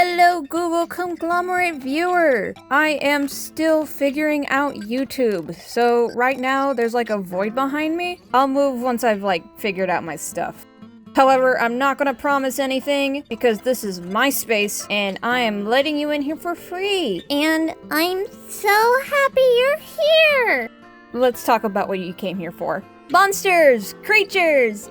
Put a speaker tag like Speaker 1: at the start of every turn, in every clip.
Speaker 1: Hello, Google conglomerate viewer! I am still figuring out YouTube, so right now there's like a void behind me. I'll move once I've figured out my stuff. However, I'm not gonna promise anything because this is my space and I am letting you in here for free.
Speaker 2: And I'm so happy you're here!
Speaker 1: Let's talk about what you came here for. Monsters! Creatures!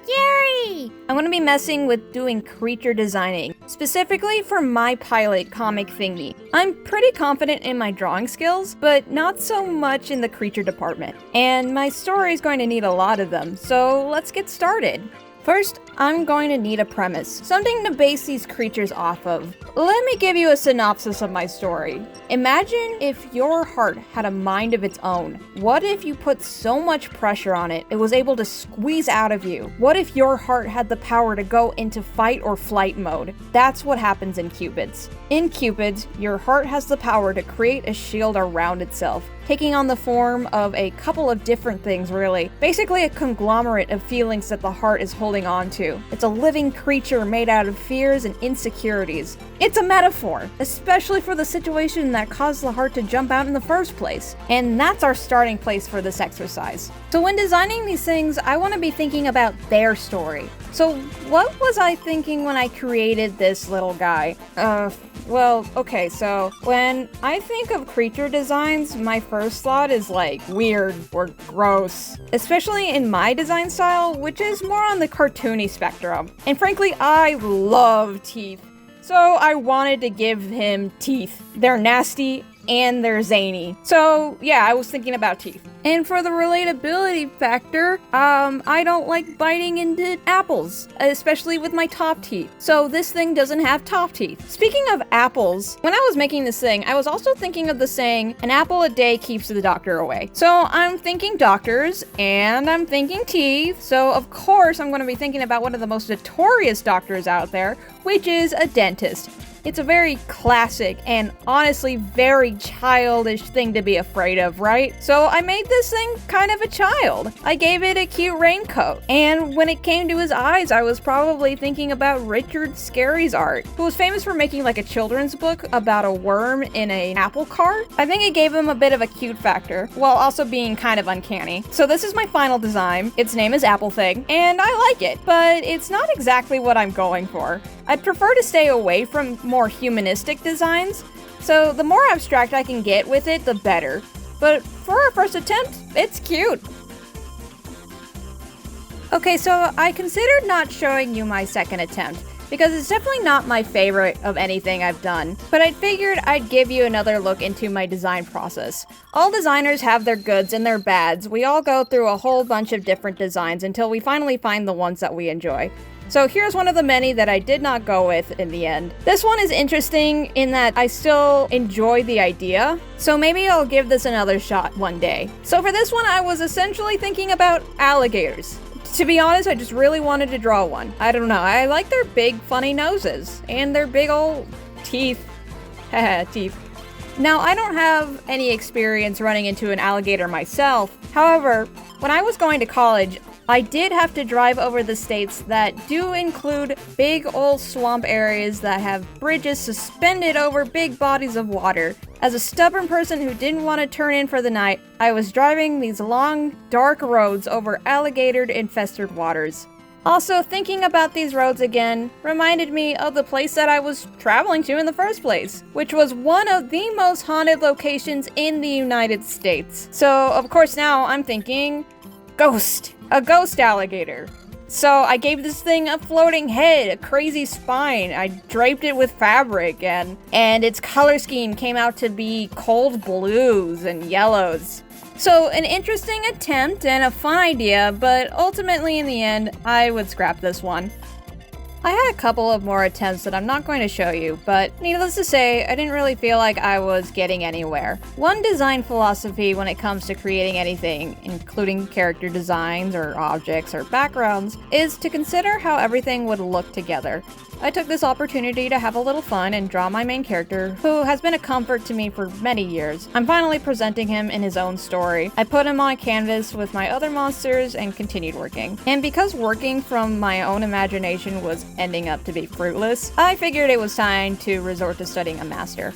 Speaker 2: Scary!
Speaker 1: I'm gonna be messing with doing creature designing, specifically for my pilot comic thingy. I'm pretty confident in my drawing skills, but not so much in the creature department. And my story is going to need a lot of them, so let's get started. First, I'm going to need a premise, something to base these creatures off of. Let me give you a synopsis of my story. Imagine if your heart had a mind of its own. What if you put so much pressure on it, it was able to squeeze out of you? What if your heart had the power to go into fight or flight mode? That's what happens in Cupids. In Cupids, your heart has the power to create a shield around itself, taking on the form of a couple of different things really. Basically a conglomerate of feelings that the heart is holding on to. It's a living creature made out of fears and insecurities. It's a metaphor, especially for the situation that caused the heart to jump out in the first place. And that's our starting place for this exercise. So when designing these things, I want to be thinking about their story. So what was I thinking when I created this little guy? Well, okay, so when I think of creature designs, my first thought is weird or gross. Especially in my design style, which is more on the cartoony spectrum. And frankly, I love teeth. So I wanted to give him teeth. They're nasty and they're zany. So yeah, I was thinking about teeth. And for the relatability factor, I don't like biting into apples, especially with my top teeth. So this thing doesn't have top teeth. Speaking of apples, when I was making this thing, I was also thinking of the saying, an apple a day keeps the doctor away. So I'm thinking doctors, and I'm thinking teeth, so of course I'm gonna be thinking about one of the most notorious doctors out there, which is a dentist. It's a very classic and honestly very childish thing to be afraid of, right? So I made this thing kind of a child. I gave it a cute raincoat. And when it came to his eyes, I was probably thinking about Richard Scarry's art, who was famous for making a children's book about a worm in an apple cart. I think it gave him a bit of a cute factor, while also being kind of uncanny. So this is my final design. Its name is Apple Thing, and I like it, but it's not exactly what I'm going for. I'd prefer to stay away from more humanistic designs, so the more abstract I can get with it, the better. But for our first attempt, it's cute. Okay, so I considered not showing you my second attempt, because it's definitely not my favorite of anything I've done, but I figured I'd give you another look into my design process. All designers have their goods and their bads. We all go through a whole bunch of different designs until we finally find the ones that we enjoy. So here's one of the many that I did not go with in the end. This one is interesting in that I still enjoy the idea, so maybe I'll give this another shot one day. So for this one, I was essentially thinking about alligators. To be honest, I just really wanted to draw one. I don't know, I like their big funny noses and their big old teeth. Haha, teeth. Now, I don't have any experience running into an alligator myself. However, when I was going to college, I did have to drive over the states that do include big old swamp areas that have bridges suspended over big bodies of water. As a stubborn person who didn't want to turn in for the night, I was driving these long, dark roads over alligator-infested waters. Also, thinking about these roads again reminded me of the place that I was traveling to in the first place, which was one of the most haunted locations in the United States. So, of course, now I'm thinking, ghost. A ghost alligator. So I gave this thing a floating head, a crazy spine. I draped it with fabric, and its color scheme came out to be cold blues and yellows. So an interesting attempt and a fun idea, but ultimately in the end, I would scrap this one. I had a couple of more attempts that I'm not going to show you, but needless to say, I didn't really feel like I was getting anywhere. One design philosophy when it comes to creating anything, including character designs or objects or backgrounds, is to consider how everything would look together. I took this opportunity to have a little fun and draw my main character, who has been a comfort to me for many years. I'm finally presenting him in his own story. I put him on a canvas with my other monsters and continued working. And because working from my own imagination was ending up to be fruitless, I figured it was time to resort to studying a master.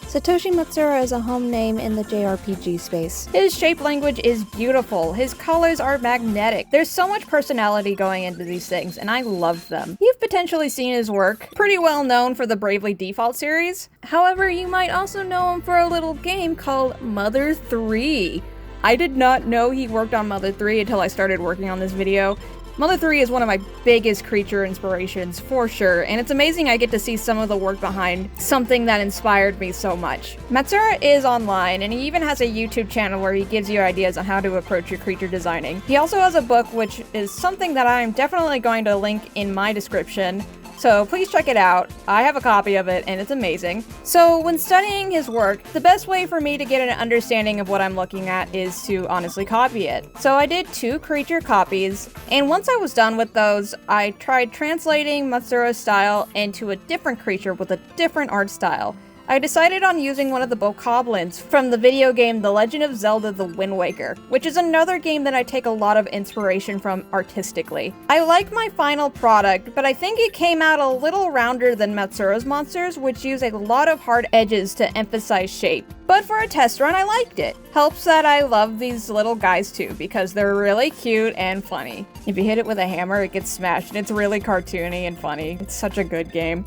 Speaker 1: Satoshi Matsuura is a home name in the JRPG space. His shape language is beautiful, his colors are magnetic. There's so much personality going into these things, and I love them. You've potentially seen his work, pretty well known for the Bravely Default series. However, you might also know him for a little game called Mother 3. I did not know he worked on Mother 3 until I started working on this video. Mother 3 is one of my biggest creature inspirations, for sure, and it's amazing I get to see some of the work behind something that inspired me so much. Matsuura is online, and he even has a YouTube channel where he gives you ideas on how to approach your creature designing. He also has a book, which is something that I'm definitely going to link in my description, so please check it out. I have a copy of it, and it's amazing. So when studying his work, the best way for me to get an understanding of what I'm looking at is to honestly copy it. So I did 2 creature copies, and once I was done with those, I tried translating Matsuura's style into a different creature with a different art style. I decided on using one of the bokoblins from the video game The Legend of Zelda: The Wind Waker, which is another game that I take a lot of inspiration from artistically. I like my final product, but I think it came out a little rounder than Matsuura's monsters, which use a lot of hard edges to emphasize shape. But for a test run, I liked it. Helps that I love these little guys too, because they're really cute and funny. If you hit it with a hammer, it gets smashed, and it's really cartoony and funny. It's such a good game.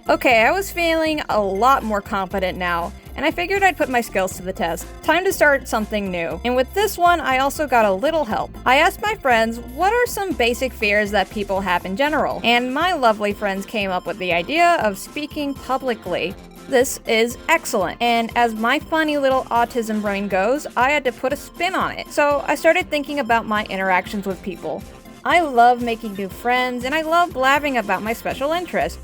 Speaker 1: Okay, I was feeling a lot more confident now, and I figured I'd put my skills to the test. Time to start something new. And with this one, I also got a little help. I asked my friends, what are some basic fears that people have in general? And my lovely friends came up with the idea of speaking publicly. This is excellent, and as my funny little autism brain goes, I had to put a spin on it. So I started thinking about my interactions with people. I love making new friends, and I love blabbing about my special interests,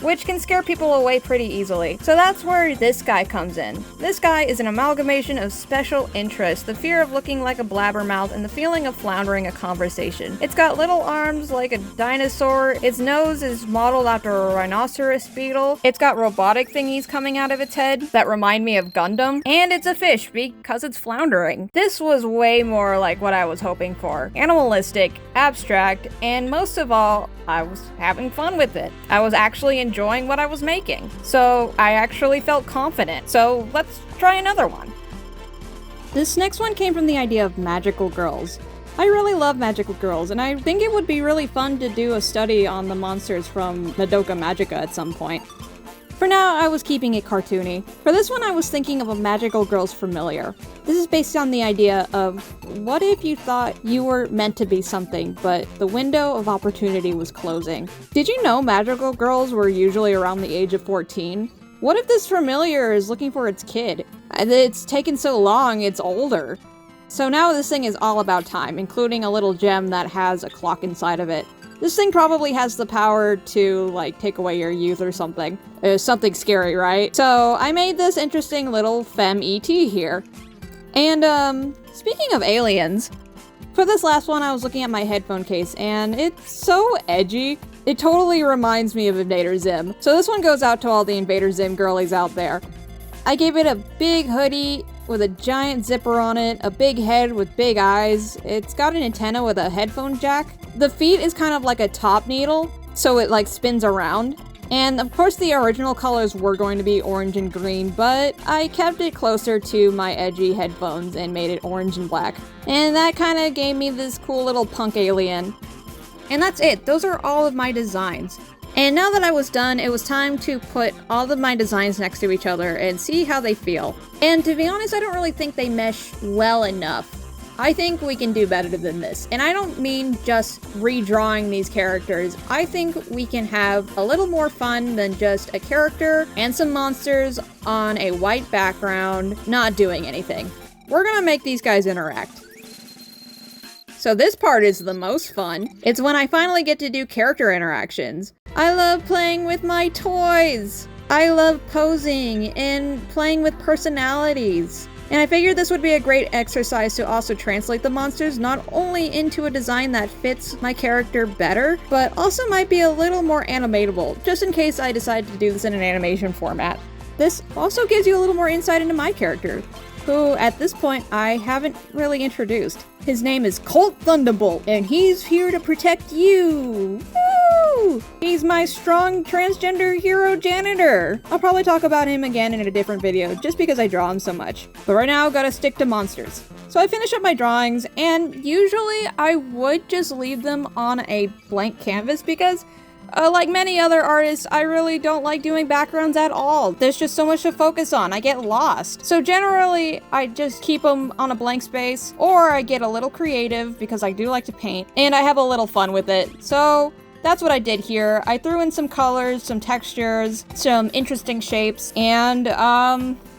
Speaker 1: which can scare people away pretty easily. So that's where this guy comes in. This guy is an amalgamation of special interests, the fear of looking like a blabbermouth, and the feeling of floundering a conversation. It's got little arms like a dinosaur, its nose is modeled after a rhinoceros beetle, it's got robotic thingies coming out of its head that remind me of Gundam, and it's a fish because it's floundering. This was way more like what I was hoping for. Animalistic, abstract, and most of all, I was having fun with it. I was actually enjoying what I was making. So I actually felt confident. So let's try another one. This next one came from the idea of magical girls. I really love magical girls, and I think it would be really fun to do a study on the monsters from Madoka Magica at some point. For now, I was keeping it cartoony. For this one, I was thinking of a magical girl's familiar. This is based on the idea of, what if you thought you were meant to be something, but the window of opportunity was closing? Did you know magical girls were usually around the age of 14? What if this familiar is looking for its kid? It's taken so long, it's older. So now this thing is all about time, including a little gem that has a clock inside of it. This thing probably has the power to, like, take away your youth or something. Something scary, right? So I made this interesting little femme ET here. And, speaking of aliens, for this last one I was looking at my headphone case, and it's so edgy. It totally reminds me of Invader Zim. So this one goes out to all the Invader Zim girlies out there. I gave it a big hoodie with a giant zipper on it, a big head with big eyes. It's got an antenna with a headphone jack. The feet is kind of like a top needle, so it like spins around. And of course the original colors were going to be orange and green, but I kept it closer to my edgy headphones and made it orange and black. And that kind of gave me this cool little punk alien. And that's it. Those are all of my designs. And now that I was done, it was time to put all of my designs next to each other and see how they feel. And to be honest, I don't really think they mesh well enough. I think we can do better than this. And I don't mean just redrawing these characters. I think we can have a little more fun than just a character and some monsters on a white background, not doing anything. We're gonna make these guys interact. So this part is the most fun. It's when I finally get to do character interactions. I love playing with my toys. I love posing and playing with personalities. And I figured this would be a great exercise to also translate the monsters not only into a design that fits my character better, but also might be a little more animatable, just in case I decide to do this in an animation format. This also gives you a little more insight into my character, who at this point I haven't really introduced. His name is Colt Thunderbolt, and he's here to protect you! Woo! He's my strong transgender hero janitor! I'll probably talk about him again in a different video, just because I draw him so much. But right now, gotta stick to monsters. So I finish up my drawings, and usually I would just leave them on a blank canvas because like many other artists, I really don't like doing backgrounds at all. There's just so much to focus on. I get lost. So generally, I just keep them on a blank space, or I get a little creative because I do like to paint, and I have a little fun with it. So that's what I did here. I threw in some colors, some textures, some interesting shapes, and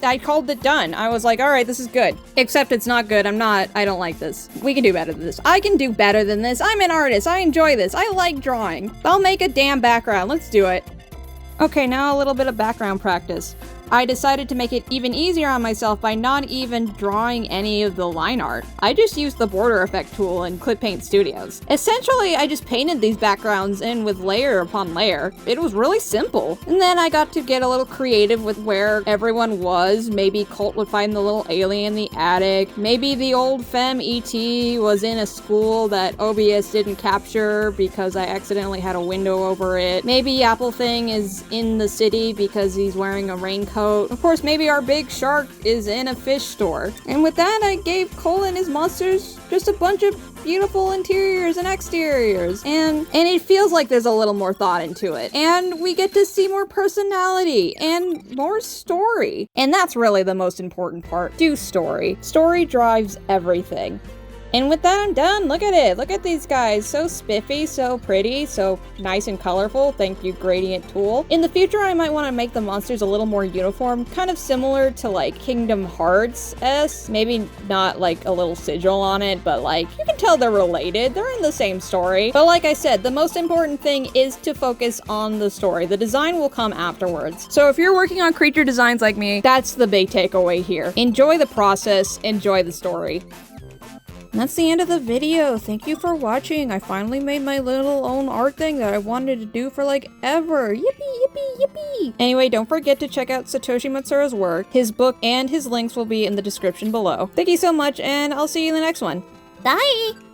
Speaker 1: I called it done. I was like, all right, this is good. Except it's not good. I don't like this. We can do better than this. I can do better than this. I'm an artist. I enjoy this. I like drawing. I'll make a damn background. Let's do it. Okay, now a little bit of background practice. I decided to make it even easier on myself by not even drawing any of the line art. I just used the border effect tool in Clip Paint Studios. Essentially, I just painted these backgrounds in with layer upon layer. It was really simple. And then I got to get a little creative with where everyone was. Maybe Colt would find the little alien in the attic. Maybe the old femme ET was in a school that OBS didn't capture because I accidentally had a window over it. Maybe Apple Thing is in the city because he's wearing a raincoat. Of course, maybe our big shark is in a fish store. And with that, I gave Cole and his monsters just a bunch of beautiful interiors and exteriors. And it feels like there's a little more thought into it. And we get to see more personality and more story. And that's really the most important part. Do story. Story drives everything. And with that, I'm done. Look at it. Look at these guys. So spiffy, so pretty, so nice and colorful. Thank you, Gradient Tool. In the future, I might want to make the monsters a little more uniform, kind of similar to like Kingdom Hearts-esque. Maybe not like a little sigil on it, but like you can tell they're related. They're in the same story. But like I said, the most important thing is to focus on the story. The design will come afterwards. So if you're working on creature designs like me, that's the big takeaway here. Enjoy the process, enjoy the story. And that's the end of the video. Thank you for watching. I finally made my little own art thing that I wanted to do for like ever. Yippee, yippee, yippee. Anyway, don't forget to check out Satoshi Matsuura's work. His book and his links will be in the description below. Thank you so much, and I'll see you in the next one.
Speaker 2: Bye!